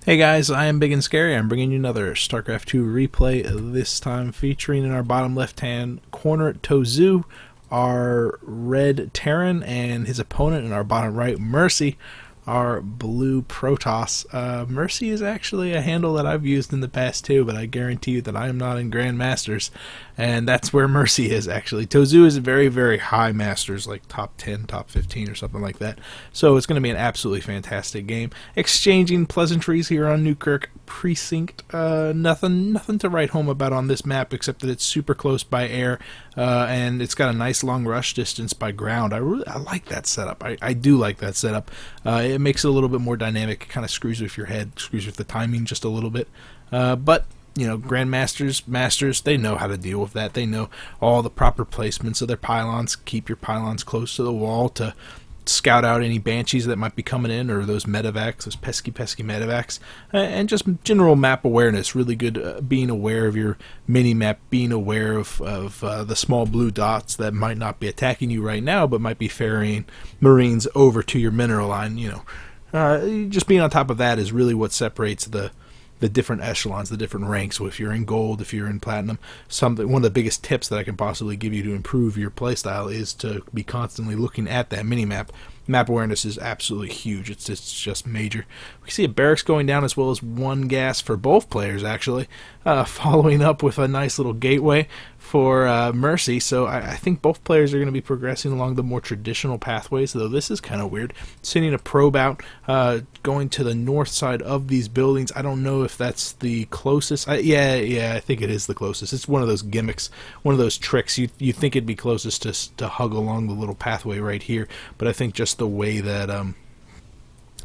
Hey guys, I am Ibigandscary. I'm bringing you another StarCraft 2 replay, this time featuring in our bottom left-hand corner ToZu, our red Terran, and his opponent in our bottom right, Mercy, our blue Protoss. Mercy is actually a handle that I've used in the past too, but I guarantee you that I am not in Grandmasters, and that's where Mercy is actually. ToZu is very, very high Masters, like top 10, top 15 or something like that, so it's going to be an absolutely fantastic game. Exchanging pleasantries here on Newkirk Precinct. Nothing to write home about on this map except that it's super close by air, and it's got a nice long rush distance by ground. I like that setup. I do like that setup. It makes it a little bit more dynamic. It kind of screws with your head, screws with the timing just a little bit. But you know, Grandmasters, Masters, they know how to deal with that. They know all the proper placements of their pylons. Keep your pylons close to the wall to scout out any banshees that might be coming in, or those medevacs, those pesky medevacs, and just general map awareness. Really good being aware of your mini-map, being aware of the small blue dots that might not be attacking you right now, but might be ferrying Marines over to your mineral line. You know, just being on top of that is really what separates the different echelons, the different ranks. So if you're in gold, if you're in platinum, one of the biggest tips that I can possibly give you to improve your playstyle is to be constantly looking at that mini-map. Map awareness is absolutely huge. It's just major. We see a barracks going down as well as one gas for both players, actually, following up with a nice little gateway for Mercy. So I think both players are going to be progressing along the more traditional pathways, though this is kind of weird. Sending a probe out, going to the north side of these buildings. I don't know if that's the closest. Yeah, I think it is the closest. It's one of those gimmicks, one of those tricks. You think it'd be closest to hug along the little pathway right here, but I think just the way that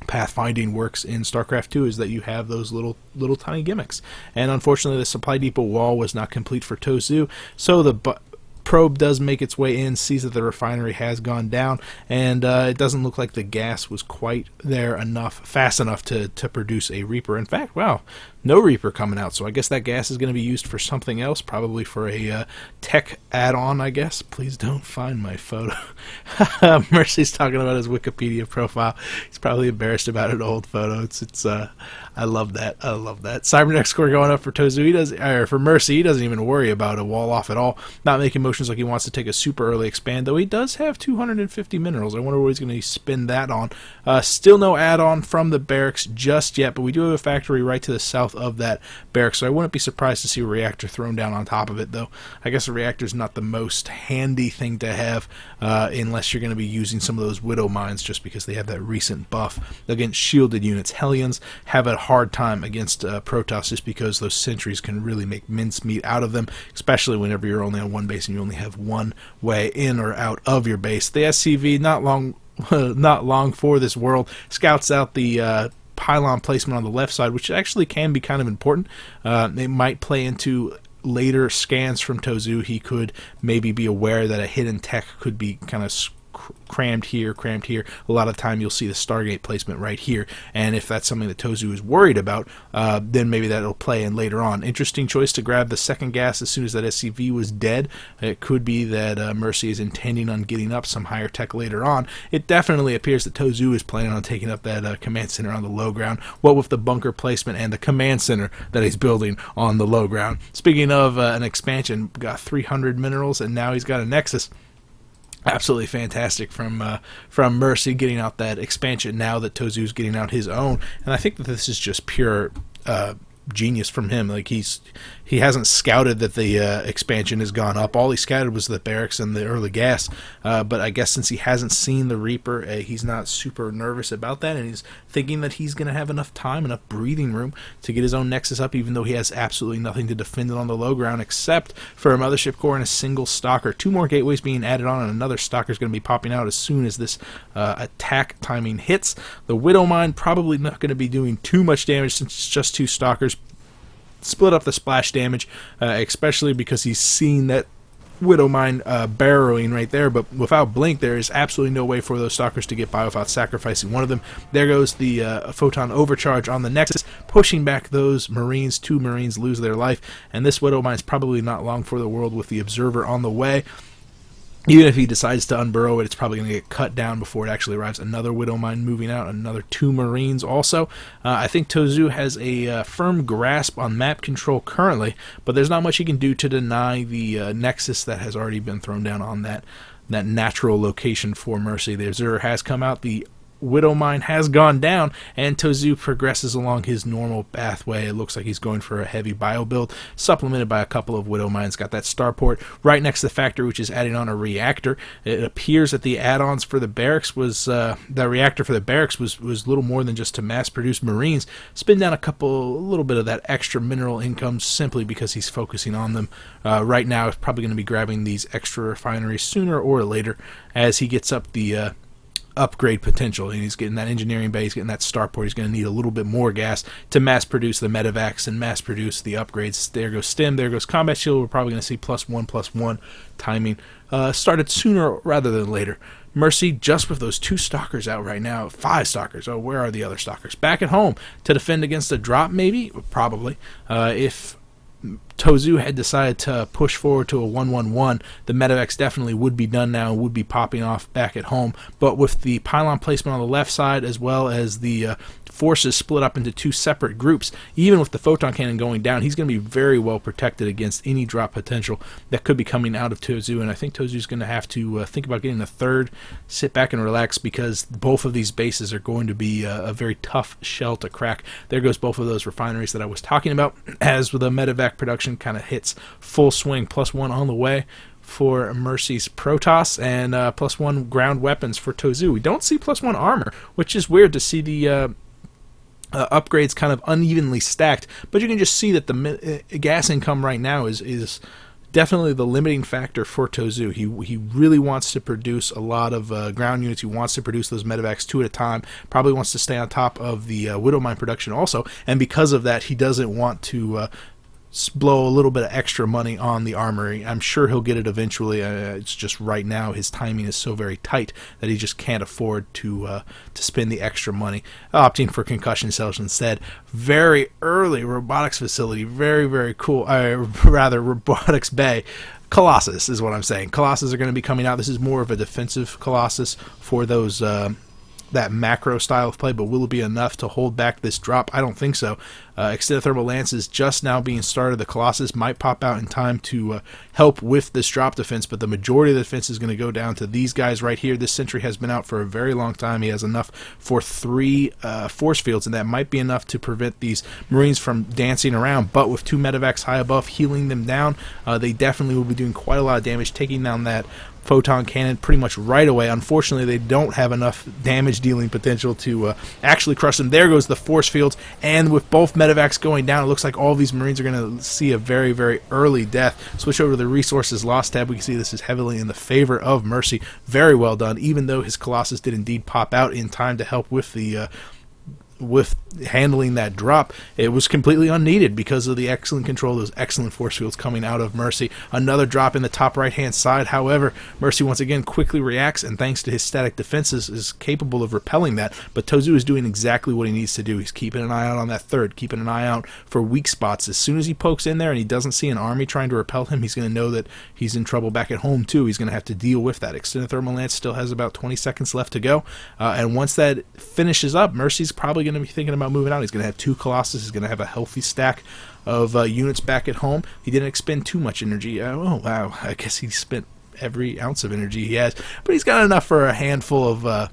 pathfinding works in StarCraft 2 is that you have those little tiny gimmicks. And unfortunately, the supply depot wall was not complete for ToZu, so the probe does make its way in, sees that the refinery has gone down, and it doesn't look like the gas was quite there fast enough to produce a Reaper. In fact, wow, no Reaper coming out, so I guess that gas is going to be used for something else, probably for a tech add-on, I guess. Please don't find my photo. Mercy's talking about his Wikipedia profile. He's probably embarrassed about an old photo. I love that. I love that. Cybernetic score going up for ToZu. For Mercy, he doesn't even worry about a wall off at all. Not making motions like he wants to take a super early expand, though he does have 250 minerals. I wonder what he's going to spend that on. Still no add-on from the barracks just yet, but we do have a factory right to the south of that barracks, so I wouldn't be surprised to see a reactor thrown down on top of it, though. I guess a reactor is not the most handy thing to have unless you're going to be using some of those Widow Mines, just because they have that recent buff against shielded units. Hellions have a hard time against Protoss just because those sentries can really make mincemeat out of them, especially whenever you're only on one base and you only have one way in or out of your base. The SCV, not long for this world, scouts out the pylon placement on the left side, which actually can be kind of important. It might play into later scans from ToZu. He could maybe be aware that a hidden tech could be kind of crammed here. A lot of time you'll see the Stargate placement right here, and if that's something that ToZu is worried about, then maybe that'll play in later on. Interesting choice to grab the second gas as soon as that SCV was dead. It could be that Mercy is intending on getting up some higher tech later on. It definitely appears that ToZu is planning on taking up that command center on the low ground, what with the bunker placement and the command center that he's building on the low ground. Speaking of an expansion, got 300 minerals, and now he's got a Nexus. Absolutely fantastic from Mercy getting out that expansion now that ToZu's getting out his own, and I think that this is just pure genius from him. Like he hasn't scouted that the expansion has gone up. All he scouted was the barracks and the early gas, but I guess since he hasn't seen the Reaper, he's not super nervous about that, and he's thinking that he's going to have enough time, enough breathing room to get his own Nexus up, even though he has absolutely nothing to defend it on the low ground except for a Mothership Core and a single Stalker. 2 more gateways being added on, and another Stalker is going to be popping out as soon as this attack timing hits. The Widow Mine probably not going to be doing too much damage since it's just 2 Stalkers. Split up the splash damage, especially because he's seen that Widow Mine barrowing right there, but without Blink there is absolutely no way for those Stalkers to get by without sacrificing one of them. There goes the Photon Overcharge on the Nexus, pushing back those Marines. 2 Marines lose their life, and this Widow Mine is probably not long for the world with the Observer on the way. Even if he decides to unburrow it, it's probably going to get cut down before it actually arrives. Another Widow Mine moving out, another 2 Marines also. I think ToZu has a firm grasp on map control currently, but there's not much he can do to deny the Nexus that has already been thrown down on that natural location for Mercy. The Azure has come out, the Widow Mine has gone down, and ToZu progresses along his normal pathway. It looks like he's going for a heavy bio build, supplemented by a couple of Widow Mines. Got that starport right next to the factory, which is adding on a reactor. It appears that the add-ons for the barracks was, the reactor for the barracks was little more than just to mass-produce Marines. Spin down a little bit of that extra mineral income simply because he's focusing on them. Right now, he's probably going to be grabbing these extra refineries sooner or later as he gets up the upgrade potential, and he's getting that engineering bay, he's getting that starport. He's going to need a little bit more gas to mass produce the medevacs and mass produce the upgrades. There goes stim, there goes combat shield. We're probably going to see +1/+1 timing started sooner rather than later. Mercy, just with those 2 stalkers out right now, 5 stalkers. Oh, where are the other stalkers? Back at home to defend against a drop, maybe? Probably. If ToZu had decided to push forward to a 1-1-1, the medevacs definitely would be done now and would be popping off back at home. But with the pylon placement on the left side, as well as the forces split up into 2 separate groups, even with the photon cannon going down, he's going to be very well protected against any drop potential that could be coming out of ToZu. And I think ToZu's going to have to think about getting a third, sit back and relax, because both of these bases are going to be a very tough shell to crack. There goes both of those refineries that I was talking about, as with the medevac production kind of hits full swing. +1 on the way for Mercy's Protoss, and +1 ground weapons for ToZu. We don't see +1 armor, which is weird to see the upgrades kind of unevenly stacked, but you can just see that the gas income right now is definitely the limiting factor for ToZu. He really wants to produce a lot of ground units. He wants to produce those medevacs 2 at a time. Probably wants to stay on top of the Widow Mine production also, and because of that, he doesn't want to blow a little bit of extra money on the armory. I'm sure he'll get it eventually. It's just right now his timing is so very tight that he just can't afford to spend the extra money, opting for concussion cells instead. Very early robotics facility, very cool. Rather, robotics bay. Colossus is what I'm saying. Colossus are going to be coming out. This is more of a defensive Colossus for those that macro style of play, but will it be enough to hold back this drop? I don't think so. Extended Thermal Lance is just now being started. The Colossus might pop out in time to help with this drop defense, but the majority of the defense is going to go down to these guys right here. This sentry has been out for a very long time. He has enough for 3 force fields, and that might be enough to prevent these Marines from dancing around, but with 2 medevacs high above healing them down, they definitely will be doing quite a lot of damage, taking down that photon cannon pretty much right away. Unfortunately, they don't have enough damage dealing potential to actually crush them. There goes the force fields, and with both medevacs going down, it looks like all these Marines are going to see a very early death. Switch over to the resources lost tab. We can see this is heavily in the favor of Mercy. Very well done, even though his Colossus did indeed pop out in time to help with the with handling that drop. It was completely unneeded because of the excellent control, those excellent force fields coming out of Mercy. Another drop in the top right hand side. However, Mercy once again quickly reacts, and thanks to his static defenses is capable of repelling that. But ToZu is doing exactly what he needs to do. He's keeping an eye out on that third, keeping an eye out for weak spots. As soon as he pokes in there and he doesn't see an army trying to repel him, he's going to know that he's in trouble back at home too. He's going to have to deal with that. Extended Thermal Lance still has about 20 seconds left to go, and once that finishes up, Mercy's probably going to be thinking about moving out. He's going to have 2 Colossus. He's going to have a healthy stack of units back at home. He didn't expend too much energy. Oh wow, I guess he spent every ounce of energy he has, but he's got enough for a handful of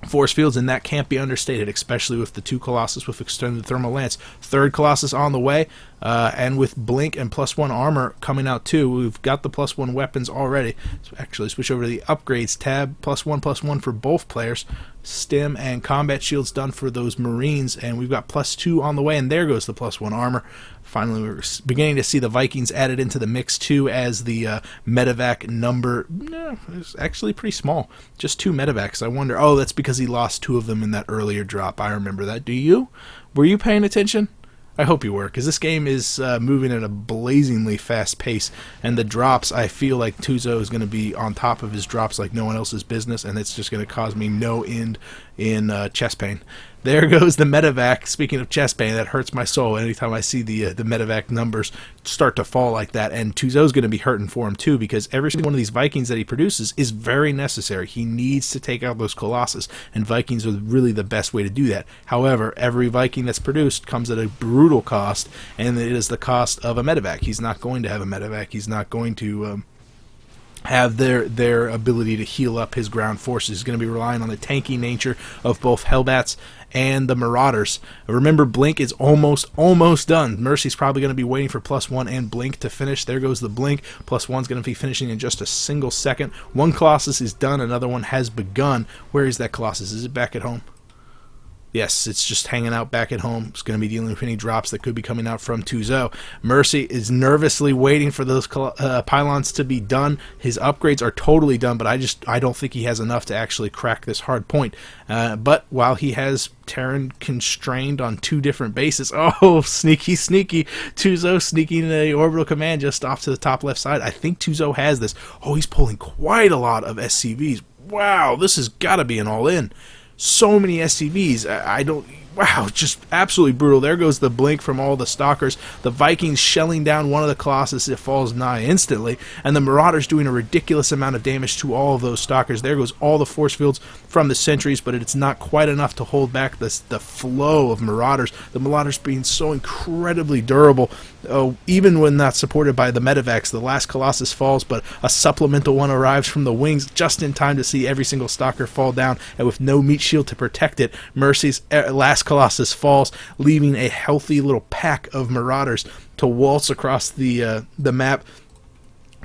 force fields, and that can't be understated, especially with the 2 Colossus with Extended Thermal Lance. Third Colossus on the way, and with Blink and +1 armor coming out too. We've got the +1 weapons already. So actually switch over to the upgrades tab. +1/+1 for both players. Stim and combat shields done for those Marines, and we've got +2 on the way, and there goes the +1 armor. Finally, we're beginning to see the Vikings added into the mix too, as the medevac number is actually pretty small. Just 2 medevacs. I wonder, oh, that's because he lost 2 of them in that earlier drop. I remember that. Do you? Were you paying attention? I hope you were, because this game is moving at a blazingly fast pace, and the drops, I feel like ToZu is going to be on top of his drops like no one else's business, and it's just going to cause me no end in chest pain. There goes the medevac. Speaking of chest pain, that hurts my soul anytime I see the medevac numbers start to fall like that. And ToZu's going to be hurting for him too, because every single one of these Vikings that he produces is very necessary. He needs to take out those Colossus, and Vikings are really the best way to do that. However, every Viking that's produced comes at a brutal cost, and it is the cost of a medevac. He's not going to have a medevac. He's not going to have their ability to heal up his ground forces. He's going to be relying on the tanky nature of both Hellbats and the Marauders. Remember, Blink is almost done. Mercy's probably going to be waiting for +1 and Blink to finish. There goes the Blink. +1's going to be finishing in just a single second. One Colossus is done. Another one has begun. Where is that Colossus? Is it back at home? Yes, it's just hanging out back at home. It's going to be dealing with any drops that could be coming out from ToZu. Mercy is nervously waiting for those pylons to be done. His upgrades are totally done, but I don't think he has enough to actually crack this hard point. But while he has Terran constrained on 2 different bases, oh, sneaky, ToZu sneaking the orbital command just off to the top left side. I think ToZu has this. Oh, he's pulling quite a lot of SCVs. Wow, this has got to be an all-in. So many SCVs. Wow, just absolutely brutal. There goes the Blink from all the Stalkers. The Vikings shelling down one of the Colossus. It falls nigh instantly. And the Marauders doing a ridiculous amount of damage to all of those Stalkers. There goes all the force fields from the sentries, but it's not quite enough to hold back the flow of Marauders. The Marauders being so incredibly durable. Even when not supported by the medevacs. The last Colossus falls, but a supplemental one arrives from the wings just in time to see every single Stalker fall down, and with no meat shield to protect it, Mercy's last Colossus falls, leaving a healthy little pack of Marauders to waltz across the map,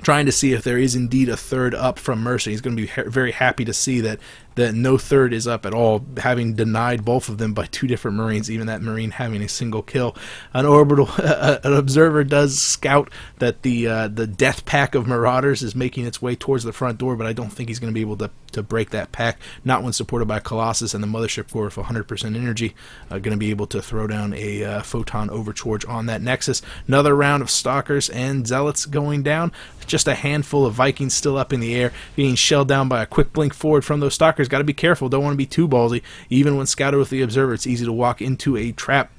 trying to see if there is indeed a third up from Mercy. He's going to be very happy to see that no third is up at all, having denied both of them by 2 different Marines, even that Marine having a single kill. An observer does scout that the death pack of Marauders is making its way towards the front door, but I don't think he's going to be able to break that pack, not when supported by Colossus and the Mothership Core with 100% energy, going to be able to throw down a Photon Overcharge on that Nexus. Another round of Stalkers and Zealots going down. Just a handful of Vikings still up in the air, being shelled down by a quick blink forward from those Stalkers. Got to be careful, don't want to be too ballsy. Even when scouted with the Observer, it's easy to walk into a trap.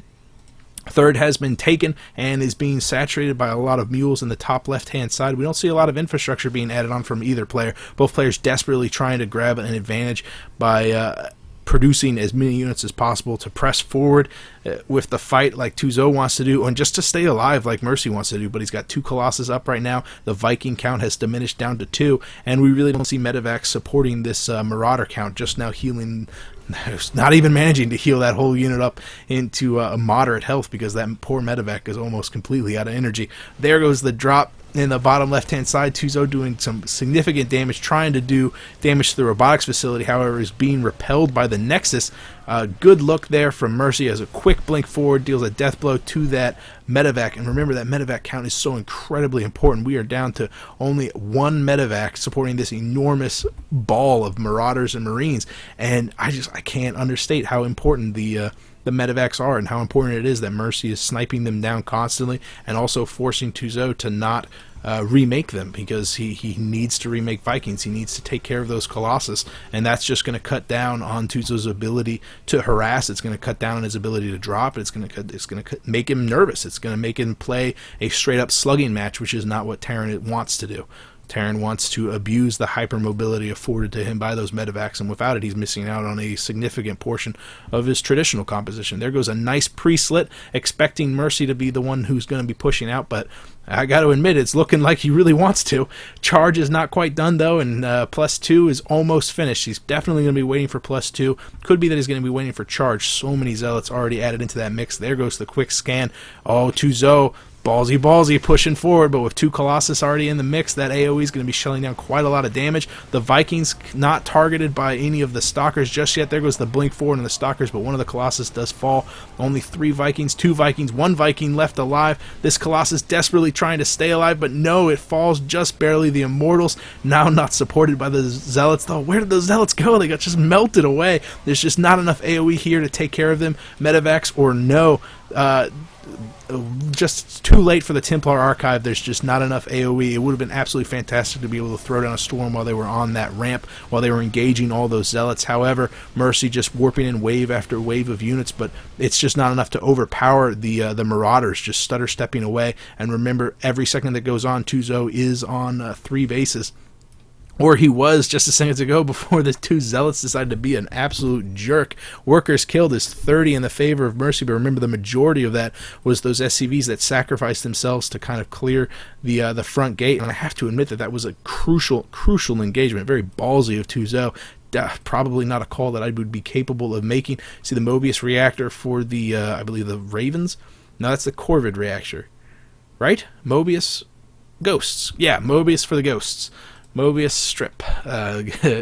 Third has been taken and is being saturated by a lot of mules in the top left-hand side. We don't see a lot of infrastructure being added on from either player. Both players desperately trying to grab an advantage by producing as many units as possible to press forward with the fight like ToZu wants to do, and just to stay alive like Mercy wants to do. But he's got 2 Colossus up right now. The Viking count has diminished down to 2, and we really don't see medevacs supporting this Marauder count, just now healing. Not even managing to heal that whole unit up into a moderate health, because that poor medevac is almost completely out of energy. There goes the drop in the bottom left-hand side. ToZu doing some significant damage, trying to do damage to the robotics facility, however is being repelled by the Nexus. Good look there from Mercy as a quick blink forward deals a death blow to that medevac. And remember, that medevac count is so incredibly important. We are down to only 1 medevac supporting this enormous ball of Marauders and Marines, and I can't understate how important the medevacs are, and how important it is that Mercy is sniping them down constantly, and also forcing ToZu to not remake them, because he needs to remake Vikings. He needs to take care of those Colossus, and that's just going to cut down on ToZu's ability to harass. It's going to cut down on his ability to drop. It's going to make him nervous. It's going to make him play a straight up slugging match, which is not what Terran wants to do. Terran wants to abuse the hypermobility afforded to him by those medevacs, and without it, he's missing out on a significant portion of his traditional composition. There goes a nice pre-slit, expecting Mercy to be the one who's going to be pushing out, but I got to admit, it's looking like he really wants to. Charge is not quite done, though, and +2 is almost finished. He's definitely going to be waiting for +2. Could be that he's going to be waiting for charge. So many Zealots already added into that mix. There goes the quick scan. Oh, ToZu. Ballsy pushing forward, but with 2 Colossus already in the mix, that AoE is going to be shelling down quite a lot of damage. The Vikings not targeted by any of the Stalkers just yet. There goes the blink forward and the Stalkers, but one of the Colossus does fall. Only 3 Vikings, 2 Vikings, 1 Viking left alive. This Colossus desperately trying to stay alive, but no, it falls just barely. The Immortals now not supported by the Zealots, though. Where did those Zealots go? They got just melted away. There's just not enough AoE here to take care of them, medevacs or no. Just too too late for the Templar Archive. There's just not enough AoE. It would have been absolutely fantastic to be able to throw down a storm while they were on that ramp, while they were engaging all those zealots. However, Mercy just warping in wave after wave of units, but it's just not enough to overpower the Marauders just stutter stepping away. And remember, every second that goes on, ToZu is on 3 bases. Or he was just a second ago before the 2 zealots decided to be an absolute jerk. Workers killed is 30 in the favor of Mercy, but remember the majority of that was those SCVs that sacrificed themselves to kind of clear the front gate. And I have to admit that that was a crucial engagement, very ballsy of ToZu. Probably not a call that I would be capable of making. See the Mobius reactor for the, I believe the Ravens? No, that's the Corvid reactor. Right? Mobius? Ghosts. Yeah, Mobius for the Ghosts. Mobius strip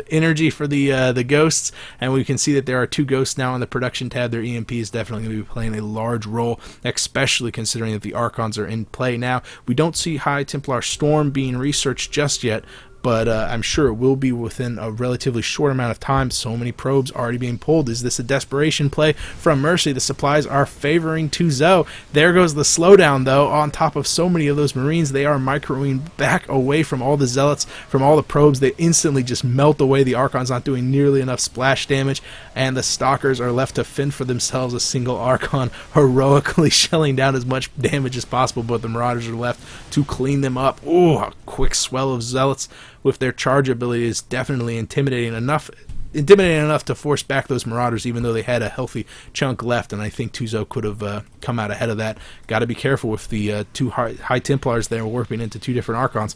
energy for the ghosts, and we can see that there are 2 ghosts now on the production tab. Their EMP is definitely going to be playing a large role, especially considering that the Archons are in play now. We don't see High Templar Storm being researched just yet, but I'm sure it will be within a relatively short amount of time. So many probes already being pulled. Is this a desperation play from Mercy? The supplies are favoring ToZu. There goes the slowdown, though. On top of so many of those Marines, they are microing back away from all the Zealots, from all the probes. They instantly just melt away. The Archon's not doing nearly enough splash damage, and the Stalkers are left to fend for themselves. A single Archon heroically shelling down as much damage as possible, but the Marauders are left to clean them up. Ooh, a quick swell of Zealots with their charge ability is definitely intimidating enough to force back those Marauders, even though they had a healthy chunk left, and I think ToZu could have come out ahead of that. Got to be careful with the 2 High Templars there warping into 2 different Archons.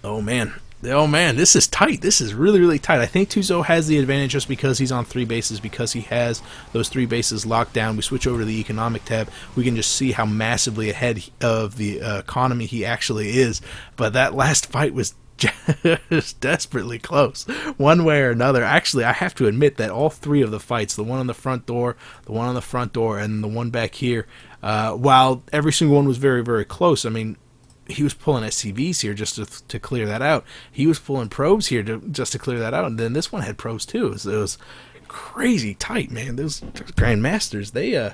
Oh man, this is tight. This is really tight. I think ToZu has the advantage just because he's on 3 bases, because he has those 3 bases locked down. We switch over to the economic tab, we can just see how massively ahead of the economy he actually is. But that last fight was just desperately close, one way or another. Actually, I have to admit that all 3 of the fights, the one on the front door, the one on the front door, and the one back here, while every single one was very close, I mean, he was pulling SCVs here just to clear that out. He was pulling probes here just to clear that out, and then this one had probes too. It was crazy tight, man. Those Grandmasters, they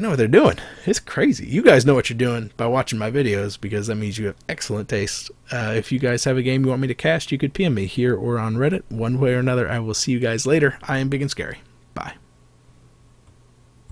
know what they're doing. It's crazy. You guys know what you're doing by watching my videos, because that means you have excellent taste. If you guys have a game you want me to cast, you could PM me here or on Reddit. One way or another, I will see you guys later. I am Ibigandscary.